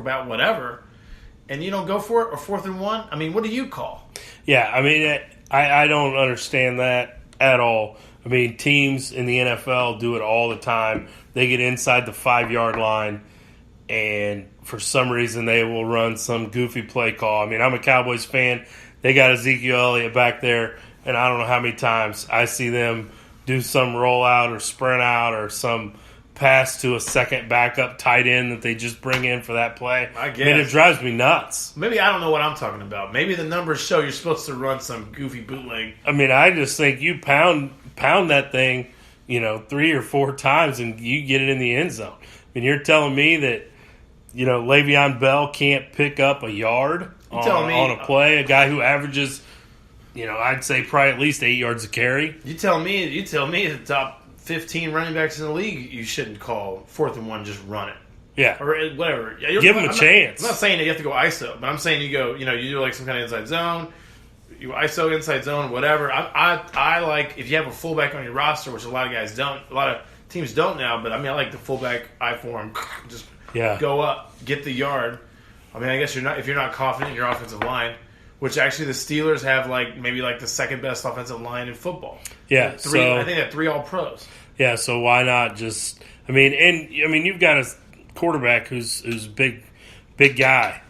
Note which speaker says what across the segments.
Speaker 1: about whatever, and you don't go for it, or 4th and 1. I mean, what do you call?
Speaker 2: Yeah, I mean, I don't understand that at all. I mean, teams in the NFL do it all the time. They get inside the 5-yard line, and for some reason they will run some goofy play call. I mean, I'm a Cowboys fan. They got Ezekiel Elliott back there, and I don't know how many times I see them do some rollout or sprint out or some pass to a second backup tight end that they just bring in for that play.
Speaker 1: I guess.
Speaker 2: And it drives me nuts.
Speaker 1: Maybe I don't know what I'm talking about. Maybe the numbers show you're supposed to run some goofy bootleg.
Speaker 2: I mean, I just think you pound that thing, 3 or 4 times and you get it in the end zone. I mean, you're telling me that, Le'Veon Bell can't pick up a yard on a play, a guy who averages, I'd say probably at least 8 yards a carry.
Speaker 1: You tell me the top 15 running backs in the league, you shouldn't call 4th and 1, just run it.
Speaker 2: Yeah.
Speaker 1: Or whatever.
Speaker 2: Give him a chance.
Speaker 1: I'm not saying that you have to go ISO, but I'm saying you go, you do like some kind of inside zone, you ISO inside zone, whatever. I like, if you have a fullback on your roster, which a lot of guys don't, a lot of teams don't now, but I mean, I like the fullback I-form, just go up, get the yard. I mean, I guess if you're not confident in your offensive line, which actually the Steelers have maybe the second best offensive line in football.
Speaker 2: Yeah,
Speaker 1: I think they have 3 All-Pros.
Speaker 2: Yeah, so why not just? You've got a quarterback who's a big guy.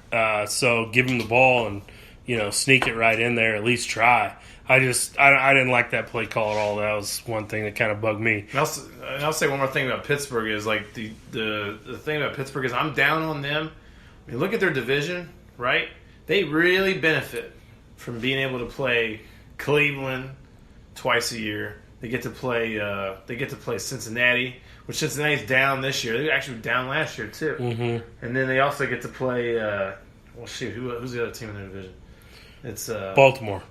Speaker 2: So give him the ball and sneak it right in there. At least try. I didn't like that play call at all. That was one thing that kind of bugged me.
Speaker 1: And I'll say one more thing about Pittsburgh is the thing about Pittsburgh is I'm down on them. I mean, look at their division, right? They really benefit from being able to play Cleveland twice a year. They get to play Cincinnati, which Cincinnati's down this year. They actually were down last year too. Mm-hmm. And then they also get to play. Who's the other team in their division? It's
Speaker 2: Baltimore.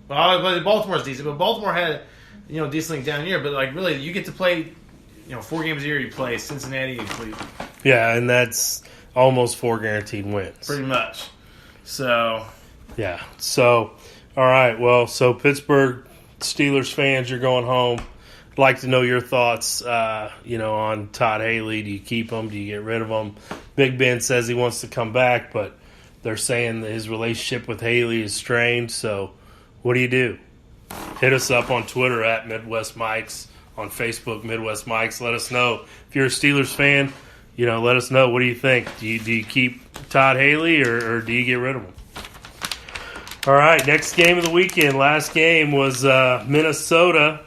Speaker 1: Well, Baltimore's decent, but Baltimore had a decently down year. But really, you get to play 4 games a year. You play Cincinnati and Cleveland.
Speaker 2: Yeah, and that's almost 4 guaranteed wins.
Speaker 1: Pretty much. So.
Speaker 2: Yeah. So, all right. Well, so Pittsburgh Steelers fans, you're going home. I'd like to know your thoughts, on Todd Haley. Do you keep him? Do you get rid of him? Big Ben says he wants to come back, but they're saying that his relationship with Haley is strained. So, what do you do? Hit us up on Twitter at Midwest Mikes, on Facebook Midwest Mikes. Let us know if you're a Steelers fan. Let us know. What do you think? Do you keep Todd Haley or do you get rid of him? All right, next game of the weekend. Last game was Minnesota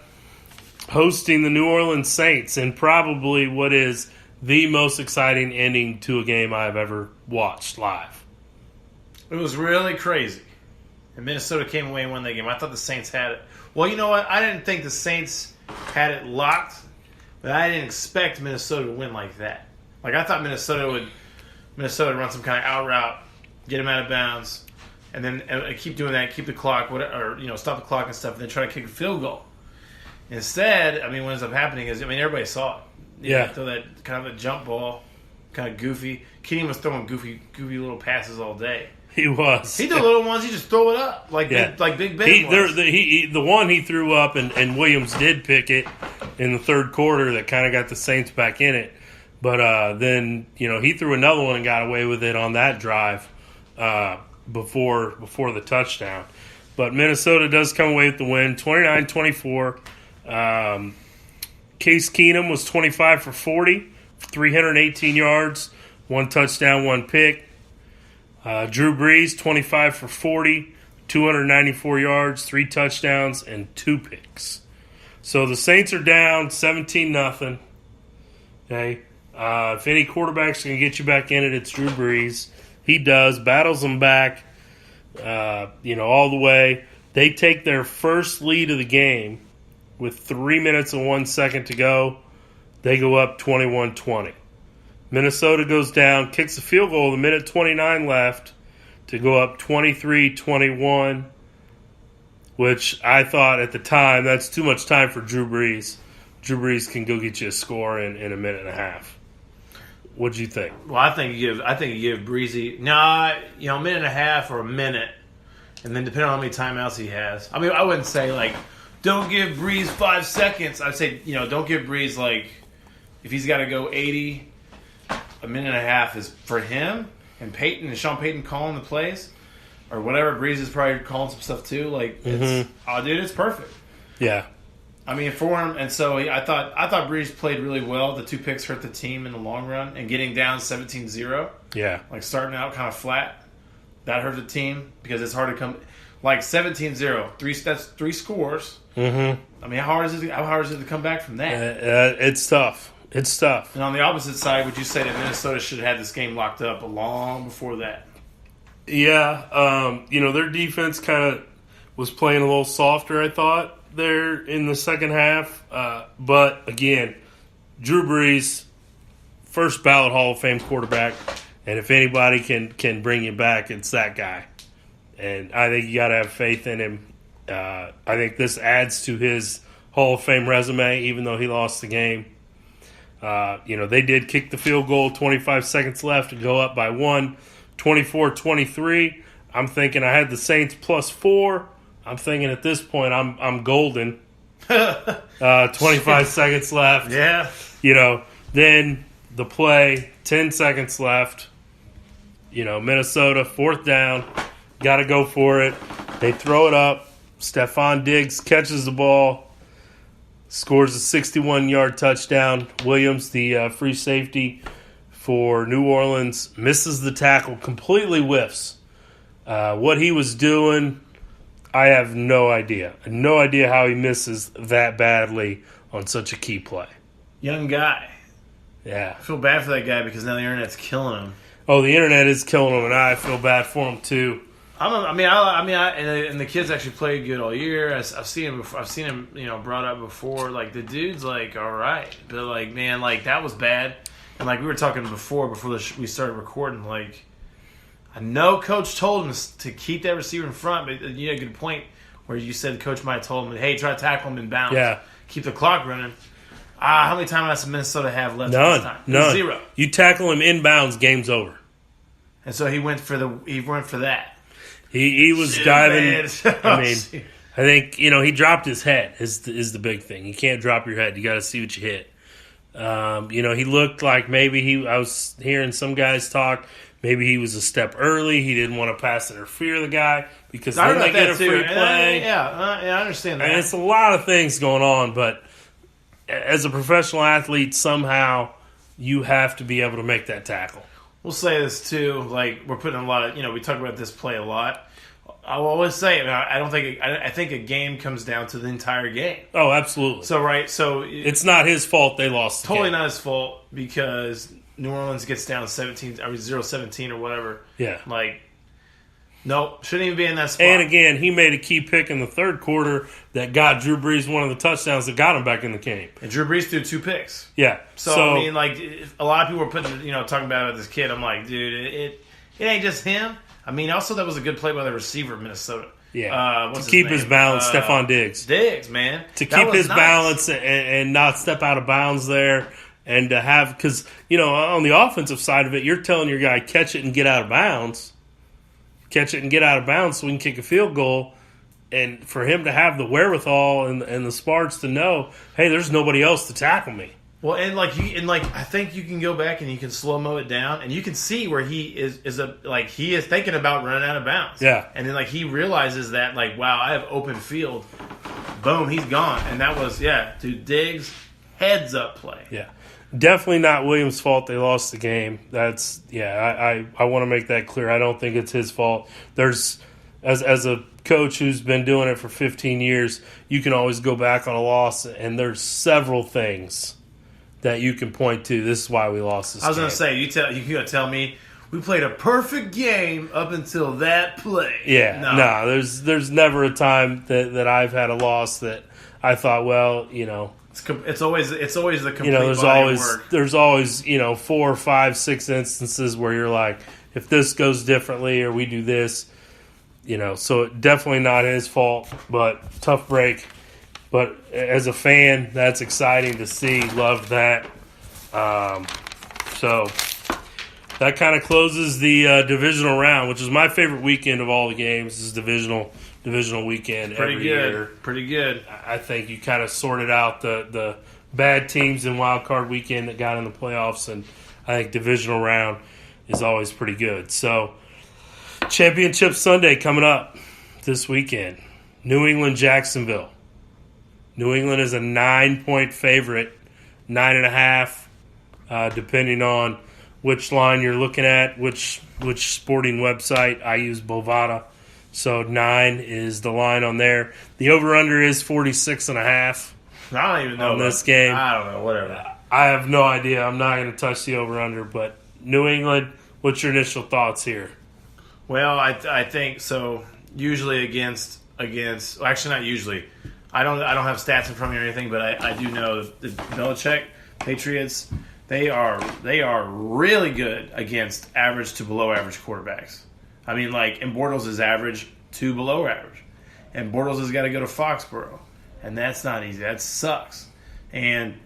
Speaker 2: hosting the New Orleans Saints, and probably what is the most exciting ending to a game I've ever watched live.
Speaker 1: It was really crazy. And Minnesota came away and won that game. I thought the Saints had it. Well, you know what? I didn't think the Saints had it locked, but I didn't expect Minnesota to win like that. I thought Minnesota would run some kind of out route, get him out of bounds, and then keep doing that, keep the clock, stop the clock and stuff, and then try to kick a field goal. Instead, what ends up happening is, everybody saw it. Throw that kind of a jump ball, kind of goofy. Keenan was throwing goofy little passes all day.
Speaker 2: He was.
Speaker 1: He did little ones. He just throw it up like Big Ben was.
Speaker 2: The one he threw up, and Williams did pick it in the third quarter that kind of got the Saints back in it. But then he threw another one and got away with it on that drive before the touchdown. But Minnesota does come away with the win, 29-24. Case Keenum was 25 for 40, 318 yards, 1 touchdown, 1 pick. Drew Brees, 25 for 40, 294 yards, 3 touchdowns, and 2 picks. So the Saints are down 17-0. Okay. If any quarterback's going to get you back in it, it's Drew Brees. He does, battles them back, all the way. They take their first lead of the game with 3 minutes and 1 second to go. They go up 21-20. Minnesota goes down, kicks a field goal with 1:29 left to go up 23-21, which I thought at the time, that's too much time for Drew Brees. Drew Brees can go get you a score in a minute and a half. What'd you think?
Speaker 1: Well, I think you give Breezy a minute and a half or a minute, and then depending on how many timeouts he has. I wouldn't say don't give Breeze 5 seconds. I'd say don't give Breeze if he's got to go 80, a minute and a half is for him. and Sean Payton calling the plays, or whatever. Breeze is probably calling some stuff too. Like, it's perfect.
Speaker 2: Yeah.
Speaker 1: I mean, for him, and so I thought Breeze played really well. The 2 picks hurt the team in the long run, and getting down 17-0.
Speaker 2: Yeah.
Speaker 1: Like starting out kind of flat, that hurt the team because it's hard to come. Like 17-0, that's 3 scores. Mm-hmm. I mean, how hard is it to come back from that?
Speaker 2: It's tough. It's tough.
Speaker 1: And on the opposite side, would you say that Minnesota should have had this game locked up long before that?
Speaker 2: Yeah. Their defense kind of was playing a little softer, I thought, there in the second half. But, again, Drew Brees, first ballot Hall of Fame quarterback. And if anybody can bring you back, it's that guy. And I think you got to have faith in him. I think this adds to his Hall of Fame resume, even though he lost the game. They did kick the field goal, 25 seconds left to go up by 1, 24-23. I'm thinking I had the Saints +4. I'm thinking at this point I'm golden. 25 seconds left.
Speaker 1: Yeah.
Speaker 2: Then the play, 10 seconds left. Minnesota, 4th down. Got to go for it. They throw it up. Stephon Diggs catches the ball. Scores a 61-yard touchdown. Williams, the free safety for New Orleans, misses the tackle, completely whiffs. What he was doing, I have no idea. No idea how he misses that badly on such a key play.
Speaker 1: Young guy.
Speaker 2: Yeah.
Speaker 1: I feel bad for that guy because now the internet's killing him.
Speaker 2: Oh, the internet is killing him, and I feel bad for him too.
Speaker 1: And the kids actually played good all year. I've seen him, brought up before. Like the dude's like all right, but like man, like that was bad. And like we were talking before we started recording. Like I know Coach told him to keep that receiver in front, but you had a good point where you said the coach might have told him, hey, try to tackle him in bounds.
Speaker 2: Yeah,
Speaker 1: keep the clock running. How many times does Minnesota have left?
Speaker 2: None.
Speaker 1: 0.
Speaker 2: You tackle him inbounds, game's over.
Speaker 1: And so he went for that.
Speaker 2: He was diving. I mean, I think he dropped his head. Is the big thing. You can't drop your head. You got to see what you hit. He looked like maybe I was hearing some guys talk. Maybe he was a step early. He didn't want to pass interfere the guy because then they get a free play.
Speaker 1: I understand that.
Speaker 2: And it's a lot of things going on, but as a professional athlete, somehow you have to be able to make that tackle.
Speaker 1: We'll say this too, like we're putting a lot of, we talk about this play a lot. I will always say, I think a game comes down to the entire game.
Speaker 2: Oh, absolutely.
Speaker 1: So
Speaker 2: it's not his fault they lost the game.
Speaker 1: Totally not his fault because New Orleans gets down 0-17 or whatever.
Speaker 2: Yeah.
Speaker 1: Like, nope, shouldn't even be in that spot.
Speaker 2: And again, he made a key pick in the third quarter that got Drew Brees one of the touchdowns that got him back in the game.
Speaker 1: And Drew Brees threw 2 picks.
Speaker 2: Yeah.
Speaker 1: So I mean, like, a lot of people were talking about this kid. I'm like, dude, it ain't just him. I mean, also that was a good play by the receiver of Minnesota.
Speaker 2: Yeah. To keep his balance, Stephon Diggs.
Speaker 1: Diggs, man.
Speaker 2: To keep his balance and not step out of bounds there. And to have, because, on the offensive side of it, you're telling your guy, catch it and get out of bounds. Catch it and get out of bounds so we can kick a field goal. And for him to have the wherewithal and the smarts to know, hey, there's nobody else to tackle me.
Speaker 1: Well, I think you can go back and you can slow-mo it down, and you can see where he is he is thinking about running out of bounds.
Speaker 2: Yeah.
Speaker 1: And then he realizes that wow, I have open field. Boom, he's gone. And that was dude, Diggs heads up play.
Speaker 2: Yeah. Definitely not Williams' fault they lost the game. That's I want to make that clear. I don't think it's his fault. There's as a coach who's been doing it for 15 years, you can always go back on a loss, and there's several things that you can point to. This is why we lost this game.
Speaker 1: I was going to say, you're going to tell me we played a perfect game up until that play.
Speaker 2: Yeah, no, there's never a time that I've had a loss that I thought, well,
Speaker 1: it's always the complete body of work.
Speaker 2: There's always 4, 5, 6 instances where you're like, if this goes differently or we do this, so definitely not his fault, but tough break. But as a fan, that's exciting to see. Love that. So that kind of closes the divisional round, which is my favorite weekend of all the games. This is divisional weekend every year.
Speaker 1: Pretty good.
Speaker 2: I think you kind of sorted out the bad teams in wild card weekend that got in the playoffs, and I think divisional round is always pretty good. So, Championship Sunday coming up this weekend. New England, Jacksonville. New England is a 9-point favorite, 9.5, depending on which line you're looking at, which sporting website. I use Bovada, so 9 is the line on there. The over/under is 46.5.
Speaker 1: I don't even know
Speaker 2: on this game.
Speaker 1: I don't know, whatever.
Speaker 2: I have no idea. I'm not going to touch the over/under, but New England, what's your initial thoughts here?
Speaker 1: Well, I think so. Usually against well, actually not usually. I don't have stats in front of me or anything, but I do know the Belichick Patriots. They are really good against average to below average quarterbacks. I mean, like, and Bortles is average to below average, and Bortles has got to go to Foxborough, and that's not easy. That sucks. And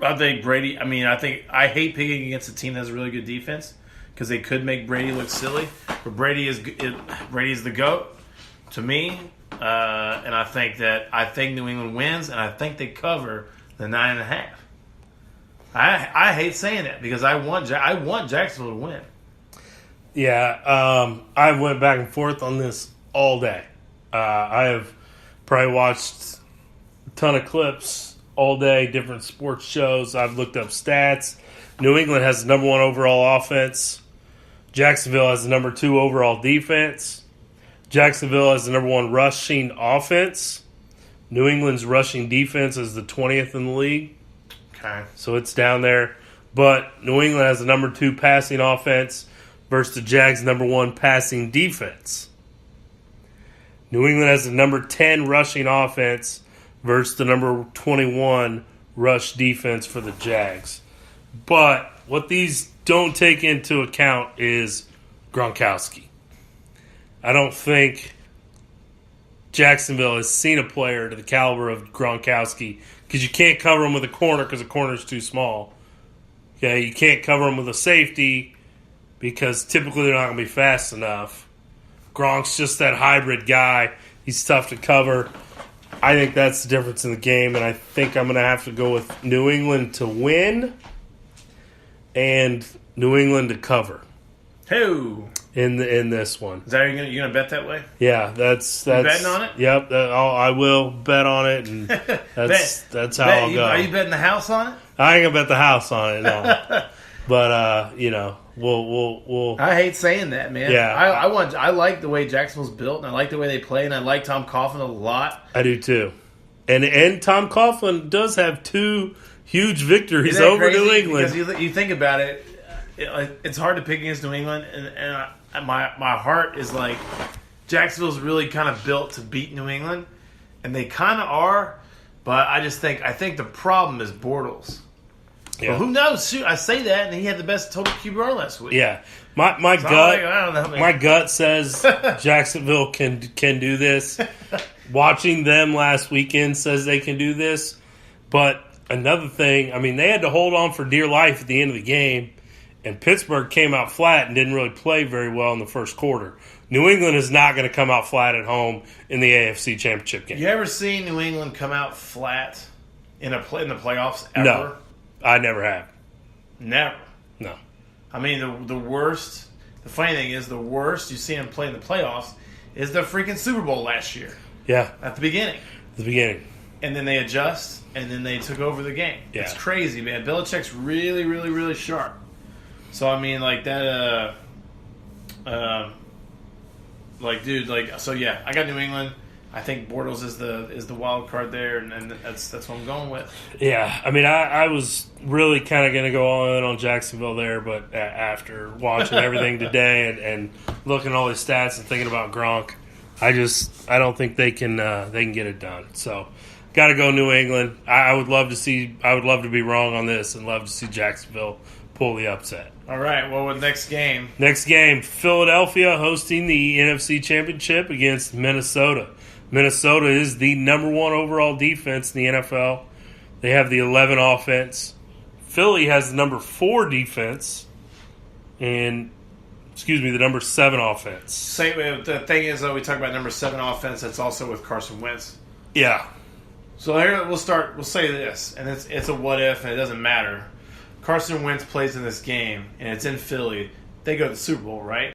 Speaker 1: I think Brady. I hate picking against a team that has a really good defense because they could make Brady look silly. But Brady's the GOAT to me, and I think New England wins, and I think they cover the 9.5. I hate saying that because I want Jacksonville to win.
Speaker 2: Yeah, I went back and forth on this all day. I have probably watched a ton of clips all day, different sports shows. I've looked up stats. New England has the number 1 overall offense. Jacksonville has the number 2 overall defense. Jacksonville has the number 1 rushing offense. New England's rushing defense is the 20th in the league.
Speaker 1: Okay.
Speaker 2: So it's down there. But New England has the number 2 passing offense versus the Jags' number 1 passing defense. New England has the number 10 rushing offense versus the number 21 rush defense for the Jags. But what these don't take into account is Gronkowski. I don't think Jacksonville has seen a player to the caliber of Gronkowski because you can't cover him with a corner because the corner's too small. Okay, you can't cover him with a safety because typically they're not going to be fast enough. Gronk's just that hybrid guy. He's tough to cover. I think that's the difference in the game, and I think I'm going to have to go with New England to win and New England to cover.
Speaker 1: Who?
Speaker 2: In this one.
Speaker 1: Is that you gonna bet that way?
Speaker 2: Yeah, that's
Speaker 1: you betting on it?
Speaker 2: Yep, I will bet on it, and that's how I'll go.
Speaker 1: Are you betting the house on it?
Speaker 2: I ain't gonna bet the house on it, no. But we'll.
Speaker 1: I hate saying that, man.
Speaker 2: Yeah,
Speaker 1: I like the way Jacksonville's built, and I like the way they play, and I like Tom Coughlin a lot.
Speaker 2: I do too, and Tom Coughlin does have 2 huge victories over New England.
Speaker 1: Because you think about it, it's hard to pick against New England, and my heart is like Jacksonville's really kind of built to beat New England, and they kind of are. But I think the problem is Bortles. Yeah. Well, who knows? Shoot, I say that, and he had the best total QBR last week.
Speaker 2: Yeah, my gut.
Speaker 1: I don't know, man.
Speaker 2: My gut says Jacksonville can do this. Watching them last weekend says they can do this. But another thing, they had to hold on for dear life at the end of the game, and Pittsburgh came out flat and didn't really play very well in the first quarter. New England is not going to come out flat at home in the AFC Championship game.
Speaker 1: You ever seen New England come out flat in the playoffs ever?
Speaker 2: No, I never have.
Speaker 1: Never.
Speaker 2: No.
Speaker 1: The worst. The funny thing is, the worst you see them play in the playoffs is the freaking Super Bowl last year.
Speaker 2: Yeah.
Speaker 1: At the beginning. And then they adjust, and then they took over the game.
Speaker 2: Yeah.
Speaker 1: It's crazy, man. Belichick's really, really, really sharp. So, like that, I got New England. I think Bortles is the wild card there, and that's what I'm going with.
Speaker 2: Yeah, I was really kind of going to go all in on Jacksonville there, but after watching everything today and looking at all these stats and thinking about Gronk, I don't think they can get it done. So, got to go New England. I would love to be wrong on this, and love to see Jacksonville pull the upset.
Speaker 1: All right, well, with next game,
Speaker 2: Philadelphia hosting the NFC Championship against Minnesota. Minnesota is the number 1 overall defense in the NFL. They have the 11 offense. Philly has the number 4 defense and, the number 7 offense.
Speaker 1: The thing is, though, we talk about number 7 offense. That's also with Carson Wentz.
Speaker 2: Yeah.
Speaker 1: So here we'll start. We'll say this, and it's a what if, and it doesn't matter. Carson Wentz plays in this game, and it's in Philly. they go to the Super Bowl, right?